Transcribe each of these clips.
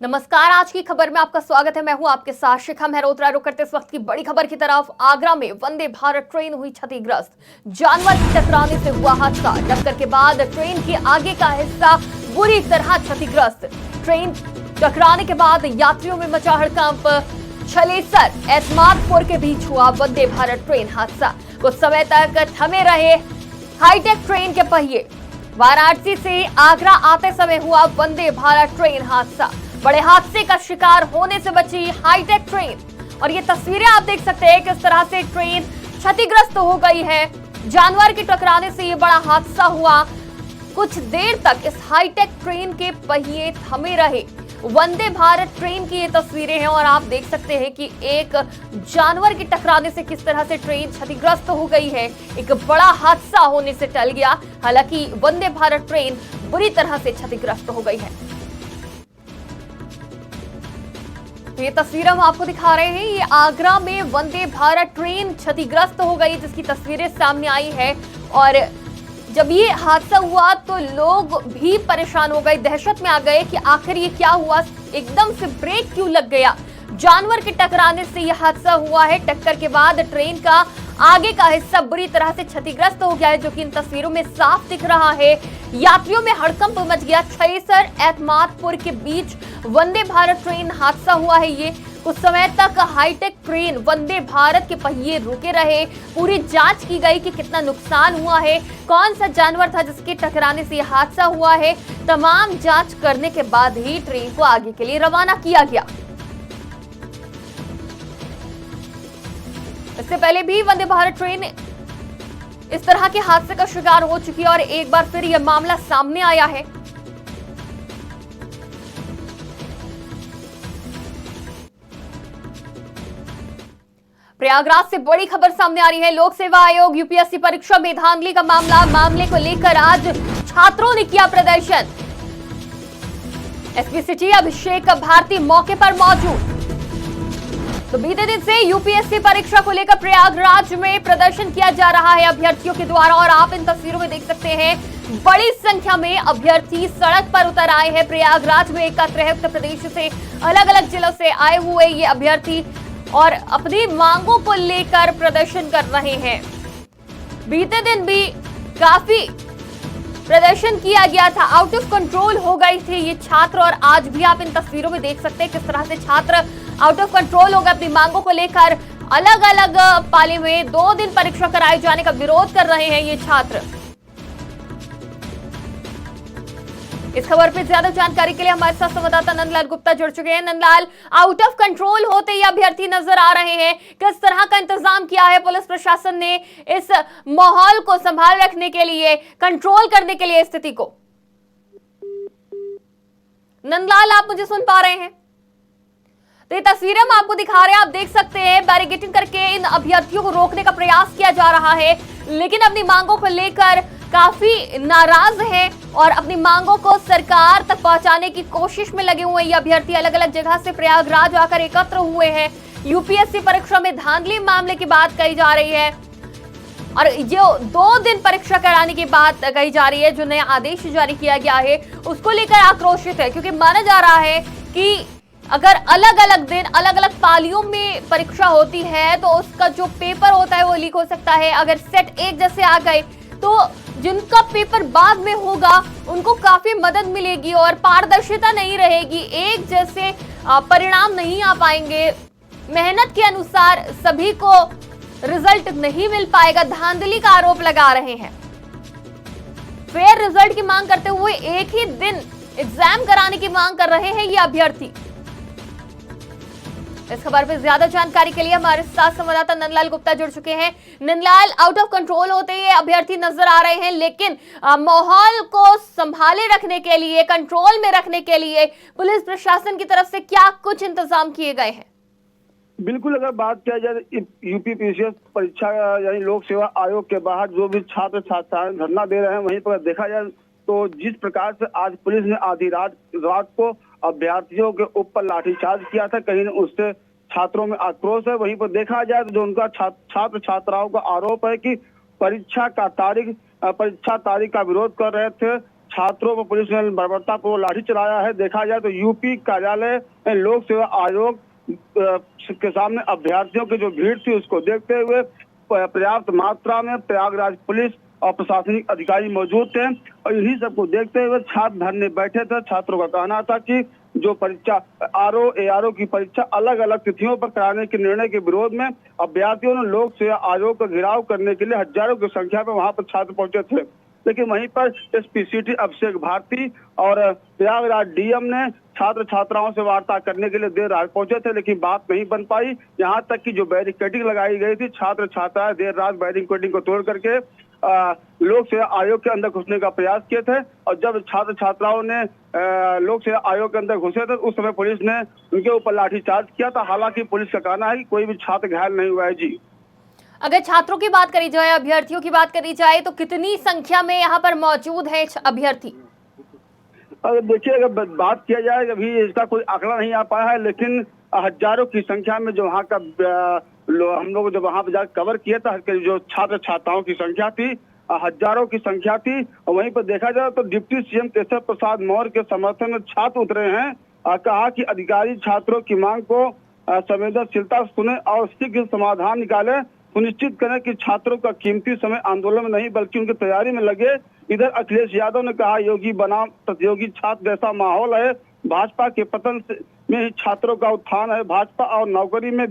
नमस्कार। आज की खबर में आपका स्वागत है। मैं हूं आपके साथ शिखा मेहरोत्रा। रुक करते इस वक्त की बड़ी खबर की तरफ। आगरा में वंदे भारत ट्रेन हुई क्षतिग्रस्त। जानवर की टकराने से हुआ हादसा। टक्कर के बाद ट्रेन के आगे का हिस्सा बुरी तरह क्षतिग्रस्त। ट्रेन टकराने के बाद यात्रियों में मचा हड़कंप। छलेसर एतमादपुर के बीच हुआ वंदे भारत ट्रेन हादसा। कुछ समय तक थमे रहे हाईटेक ट्रेन के पहिए। वाराणसी से आगरा आते समय हुआ वंदे भारत ट्रेन हादसा। बड़े हादसे का शिकार होने से बची हाईटेक ट्रेन। और ये तस्वीरें आप देख सकते हैं किस तरह से ट्रेन क्षतिग्रस्त हो गई है। जानवर के टकराने से ये बड़ा हादसा हुआ। कुछ देर तक इस हाईटेक ट्रेन के पहिए थमे रहे। वंदे भारत ट्रेन की ये तस्वीरें हैं और आप देख सकते हैं कि एक जानवर के टकराने से किस तरह से ट्रेन क्षतिग्रस्त हो गई है। एक बड़ा हादसा होने से टल गया। हालांकि वंदे भारत ट्रेन बुरी तरह से क्षतिग्रस्त हो गई है। ये तस्वीर हम आपको दिखा रहे हैं। ये आगरा में वंदे भारत ट्रेन क्षतिग्रस्त हो गई, जिसकी तस्वीरें सामने आई है। और जब ये हादसा हुआ तो लोग भी परेशान हो गए, दहशत में आ गए कि आखिर ये क्या हुआ, एकदम से ब्रेक क्यों लग गया। जानवर के टकराने से यह हादसा हुआ है। टक्कर के बाद ट्रेन का आगे का हिस्सा बुरी तरह से क्षतिग्रस्त हो गया है, जो कि इन तस्वीरों में साफ दिख रहा है। यात्रियों में हड़कंप मच गया। छलेसर एतमादपुर के बीच वंदे भारत ट्रेन हादसा हुआ है। ये कुछ समय तक हाईटेक ट्रेन वंदे भारत के पहिए रुके रहे। पूरी जांच की गई कि कितना नुकसान हुआ है, कौन सा जानवर था जिसके टकराने से यह हादसा हुआ है। तमाम जांच करने के बाद ही ट्रेन को आगे के लिए रवाना किया गया। इससे पहले भी वंदे भारत ट्रेन इस तरह के हादसे का शिकार हो चुकी है और एक बार फिर यह मामला सामने आया है। प्रयागराज से बड़ी खबर सामने आ रही है। लोक सेवा आयोग यूपीएससी परीक्षा में धांधली का मामले को लेकर आज छात्रों ने किया प्रदर्शन। एसपी सिटी अभिषेक भारती मौके पर मौजूद। तो बीते दिन से यूपीएससी परीक्षा को लेकर प्रयागराज में प्रदर्शन किया जा रहा है अभ्यर्थियों के द्वारा। और आप इन तस्वीरों में देख सकते हैं बड़ी संख्या में अभ्यर्थी सड़क पर उतर आए हैं। प्रयागराज में एकत्र है उत्तर प्रदेश से अलग अलग जिलों से आए हुए ये अभ्यर्थी और अपनी मांगों को लेकर प्रदर्शन कर रहे हैं। बीते दिन भी काफी प्रदर्शन किया गया था। आउट ऑफ कंट्रोल हो गए थे ये छात्र और आज भी आप इन तस्वीरों में देख सकते हैं किस तरह से छात्र आउट ऑफ कंट्रोल हो गए। अपनी मांगों को लेकर अलग अलग पाली में 2 दिन परीक्षा कराए जाने का विरोध कर रहे हैं ये छात्र। इस खबर पर ज्यादा जानकारी के लिए हमारे साथ संवाददाता नंदलाल गुप्ता जुड़ चुके हैं। नंदलाल, आउट ऑफ कंट्रोल होते ही अभ्यर्थी नजर आ रहे हैं, किस तरह का इंतजाम किया है पुलिस प्रशासन ने इस माहौल को संभाल रखने के लिए, कंट्रोल करने के लिए स्थिति को? नंदलाल, आप मुझे सुन पा रहे हैं? तो ये तस्वीरें हम आपको दिखा रहे हैं। आप देख सकते हैं बैरिकेडिंग करके इन अभ्यर्थियों को रोकने का प्रयास किया जा रहा है, लेकिन अपनी मांगों को लेकर काफी नाराज हैं और अपनी मांगों को सरकार तक पहुंचाने की कोशिश में लगे हुए ये अभ्यर्थी अलग अलग जगह से प्रयागराज आकर एकत्र हुए हैं। यूपीएससी परीक्षा में धांधली मामले की बात कही जा रही है और जो 2 दिन परीक्षा कराने की बात कही जा रही है, जो नया आदेश जारी किया गया है उसको लेकर आक्रोशित है, क्योंकि माना जा रहा है कि अगर अलग अलग दिन अलग अलग पालियों में परीक्षा होती है तो उसका जो पेपर होता है वो लीक हो सकता है। अगर सेट एक जैसे आ गए तो जिनका पेपर बाद में होगा उनको काफी मदद मिलेगी और पारदर्शिता नहीं रहेगी, एक जैसे परिणाम नहीं आ पाएंगे, मेहनत के अनुसार सभी को रिजल्ट नहीं मिल पाएगा। धांधली का आरोप लगा रहे हैं। फेयर रिजल्ट की मांग करते हुए एक ही दिन एग्जाम कराने की मांग कर रहे हैं ये अभ्यर्थी। इस खबर पर ज्यादा जानकारी के लिए हमारे साथ संवाददाता नंदलाल गुप्ता जुड़ चुके हैं। नंदलाल, आउट ऑफ कंट्रोल होते ही अभ्यर्थी नजर आ रहे हैं, लेकिन माहौल को संभाले रखने के लिए, कंट्रोल में रखने के लिए पुलिस प्रशासन की तरफ से क्या कुछ इंतजाम किए गए हैं? बिल्कुल, अगर बात किया जाए यूपीपीसीएस परीक्षा यानी लोक सेवा आयोग के बाहर जो भी छात्र छात्राएं धरना दे रहे हैं, वहीं पर देखा जाए तो जिस प्रकार से आज पुलिस ने आधी रात को अभ्यर्थियों के ऊपर लाठीचार्ज किया था, कहीं उससे छात्रों में आक्रोश है। वहीं पर देखा जाए तो जो उनका छात्र छात्राओं का आरोप है कि परीक्षा तारीख का विरोध कर रहे थे छात्रों पर पुलिस ने बर्बरतापूर्वक लाठी चलाया है। देखा जाए तो यूपी कार्यालय लोक सेवा आयोग के सामने अभ्यर्थियों की जो भीड़ थी उसको देखते हुए पर्याप्त मात्रा में प्रयागराज पुलिस और प्रशासनिक अधिकारी मौजूद थे और इन्हीं सबको देखते हुए छात्र धरने बैठे थे। छात्रों का कहना था कि जो परीक्षा ARO की परीक्षा अलग अलग तिथियों पर कराने के निर्णय के विरोध में अभ्यर्थियों ने लोक सेवा आयोग का घेराव करने के लिए हजारों की संख्या में वहां पर छात्र पहुंचे थे। लेकिन वहीं पर एसपी सिटी अभिषेक भारती और प्रयागराज डीएम ने छात्र छात्राओं से वार्ता करने के लिए देर रात पहुंचे थे, लेकिन बात नहीं बन पाई। यहां तक कि जो बैरिकेडिंग लगाई गई थी, छात्र छात्राएं देर रात बैरिकेडिंग को तोड़ करके लोक सेवा आयोग के अंदर घुसने का प्रयास किए थे और जब छात्र छात्राओं ने लोक सेवा आयोग के अंदर घुसे थे उस समय पुलिस ने उनके ऊपर लाठीचार्ज किया था। हालांकि पुलिस का कहना है कि कोई भी छात्र घायल नहीं हुआ है। जी, अगर छात्रों की बात करी जाए, अभ्यर्थियों की बात करी जाए तो कितनी संख्या में यहाँ पर मौजूद है अभ्यर्थी? अगर देखिए, अगर बात किया जाए अभी इसका कोई आंकड़ा नहीं आ पाया है, लेकिन हजारों की संख्या में जो वहाँ का हम लोग जब वहाँ पे जाकर कवर किया था, जो छात्र छात्राओं की संख्या थी हजारों की संख्या थी। और वहीं पर देखा जाए तो डिप्टी सीएम केशव प्रसाद मौर्य के समर्थन में छात्र उतरे हैं। कहा कि अधिकारी छात्रों की मांग को संवेदनशीलता सुने और शीघ्र समाधान निकाले, सुनिश्चित करें कि छात्रों का कीमती समय आंदोलन में नहीं बल्कि उनकी तैयारी में लगे। इधर अखिलेश यादव ने कहा, योगी बनाम प्रतियोगी छात्र जैसा माहौल है, भाजपा के पतन में ही छात्रों का उत्थान है, भाजपा और नौकरी में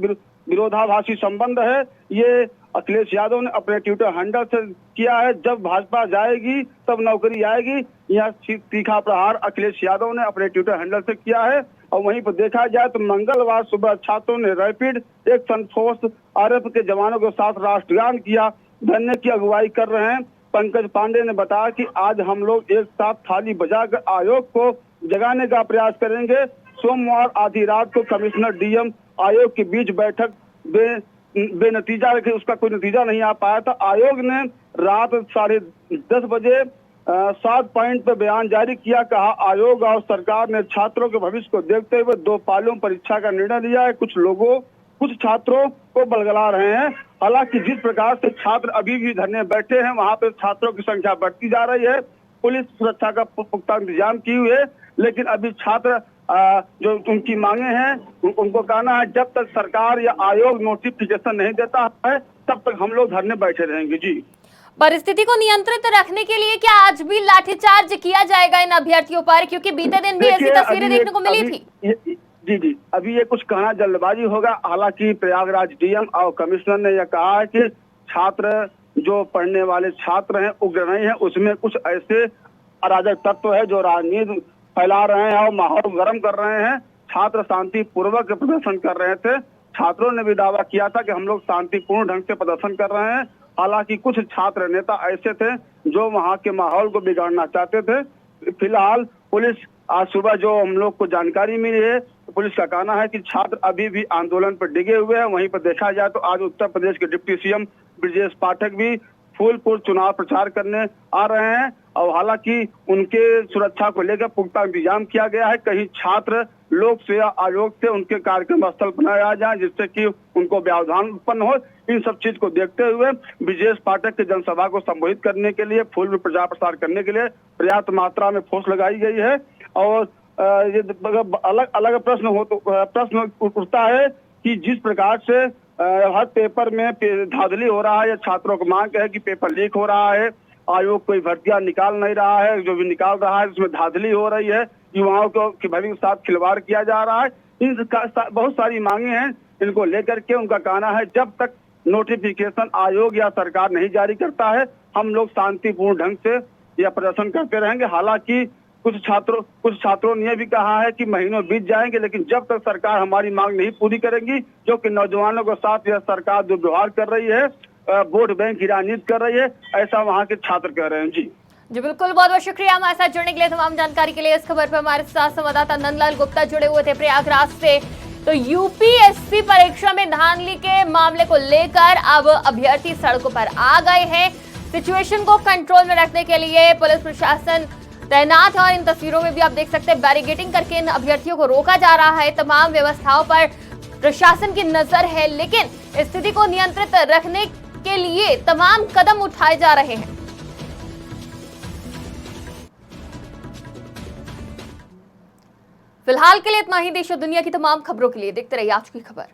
विरोधाभासी संबंध है। ये अखिलेश यादव ने अपने ट्विटर हैंडल से किया है। जब भाजपा जाएगी तब नौकरी आएगी, यह तीखा प्रहार अखिलेश यादव ने अपने ट्विटर हैंडल से किया है। और वहीं पर देखा जाए तो मंगलवार सुबह छात्रों ने रैपिड एक्शन फोर्स RF के जवानों के साथ राष्ट्रगान किया। धरने की अगुवाई कर रहे हैं पंकज पांडे ने बताया कि आज हम लोग एक साथ थाली बजाकर आयोग को जगाने का प्रयास करेंगे। सोमवार आधी रात को कमिश्नर डीएम आयोग के बीच बैठक बेनतीजा रखी, उसका कोई नतीजा नहीं आ पाया था। आयोग ने रात 10:30 बजे 7 पॉइंट पर बयान जारी किया। कहा, आयोग और सरकार ने छात्रों के भविष्य को देखते हुए 2 पालियों परीक्षा का निर्णय लिया है। कुछ छात्रों को बलगला रहे हैं। हालांकि जिस प्रकार से छात्र अभी भी धरने बैठे हैं, वहां पे छात्रों की संख्या बढ़ती जा रही है। पुलिस सुरक्षा का पुख्ता इंतजाम की हुई है, लेकिन अभी छात्र जो उनकी मांगे हैं उनको कहना है जब तक सरकार या आयोग नोटिफिकेशन नहीं देता है तब तक हम लोग धरने बैठे रहेंगे। जी, परिस्थिति को नियंत्रित रखने के लिए क्या आज भी लाठीचार्ज किया जाएगा इन अभ्यर्थियों पर? क्योंकि बीते दिन भी ऐसी तस्वीरें देखने को मिली थी। जी, अभी ये कुछ कहना जल्दबाजी होगा। हालांकि प्रयागराज डीएम और कमिश्नर ने यह कहा है कि छात्र जो पढ़ने वाले छात्र हैं उग्र नहीं है, उसमें कुछ ऐसे अराजक तत्व है जो राजनीति फैला रहे हैं और माहौल गर्म कर रहे हैं। छात्र शांतिपूर्वक प्रदर्शन कर रहे थे। छात्रों ने भी दावा किया था कि हम लोग शांतिपूर्ण ढंग से प्रदर्शन कर रहे हैं। हालांकि कुछ छात्र नेता ऐसे थे जो वहां के माहौल को बिगाड़ना चाहते थे। फिलहाल पुलिस आज सुबह जो हम लोग को जानकारी मिली है, तो पुलिस का कहना है कि छात्र अभी भी आंदोलन पर डिगे हुए हैं। वहीं पर देखा जाए तो आज उत्तर प्रदेश के डिप्टी सीएम ब्रजेश पाठक भी फूलपुर चुनाव प्रचार करने आ रहे हैं और हालांकि उनके सुरक्षा को लेकर पुख्ता इंतजाम किया गया है। कहीं छात्र लोक सेवा आयोग से उनके कार्यक्रम स्थल बनाया जाए जिससे कि उनको व्यवधान उत्पन्न हो। इन सब चीज को देखते हुए ब्रजेश पाठक के जनसभा को संबोधित करने के लिए, फूलपुर प्रचार प्रसार करने के लिए पर्याप्त मात्रा में फोर्स लगाई गई है। और ये अलग अलग प्रश्न उठता है कि जिस प्रकार से हर पेपर में धांधली हो रहा है या छात्रों को मांग है कि पेपर लीक हो रहा है, आयोग कोई भर्तियां निकाल नहीं रहा है, जो भी निकाल रहा है उसमें धांधली हो रही है, युवाओं के भविष्य के साथ खिलवाड़ किया जा रहा है। इन बहुत सारी मांगे हैं। इनको लेकर के उनका कहना है जब तक नोटिफिकेशन आयोग या सरकार नहीं जारी करता है हम लोग शांतिपूर्ण ढंग से यह प्रदर्शन करते रहेंगे। हालांकि कुछ छात्रों ने यह भी कहा है कि महीनों बीत जाएंगे लेकिन जब तक सरकार हमारी मांग नहीं पूरी करेगी, जो कि नौजवानों के साथ यह सरकार दुर्व्यवहार कर रही है, वोट बैंक की राजनीति कर रही है, ऐसा वहाँ के छात्र कह रहे हैं। जी बिल्कुल, बहुत बहुत शुक्रिया हमारे साथ जुड़ने के लिए। तमाम जानकारी के लिए इस खबर पर हमारे साथ संवाददाता नंदलाल गुप्ता जुड़े हुए थे प्रयागराज से। तो यूपीएससी परीक्षा में धांधली के मामले को लेकर अब अभ्यर्थी सड़कों पर आ गए हैं। सिचुएशन को कंट्रोल में रखने के लिए पुलिस प्रशासन तैनात है और इन तस्वीरों में भी आप देख सकते हैं बैरिकेडिंग करके इन अभ्यर्थियों को रोका जा रहा है। तमाम व्यवस्थाओं पर प्रशासन की नजर है, लेकिन स्थिति को नियंत्रित रखने के लिए तमाम कदम उठाए जा रहे हैं। फिलहाल के लिए इतना ही। देश और दुनिया की तमाम खबरों के लिए देखते रहिए आज की खबर।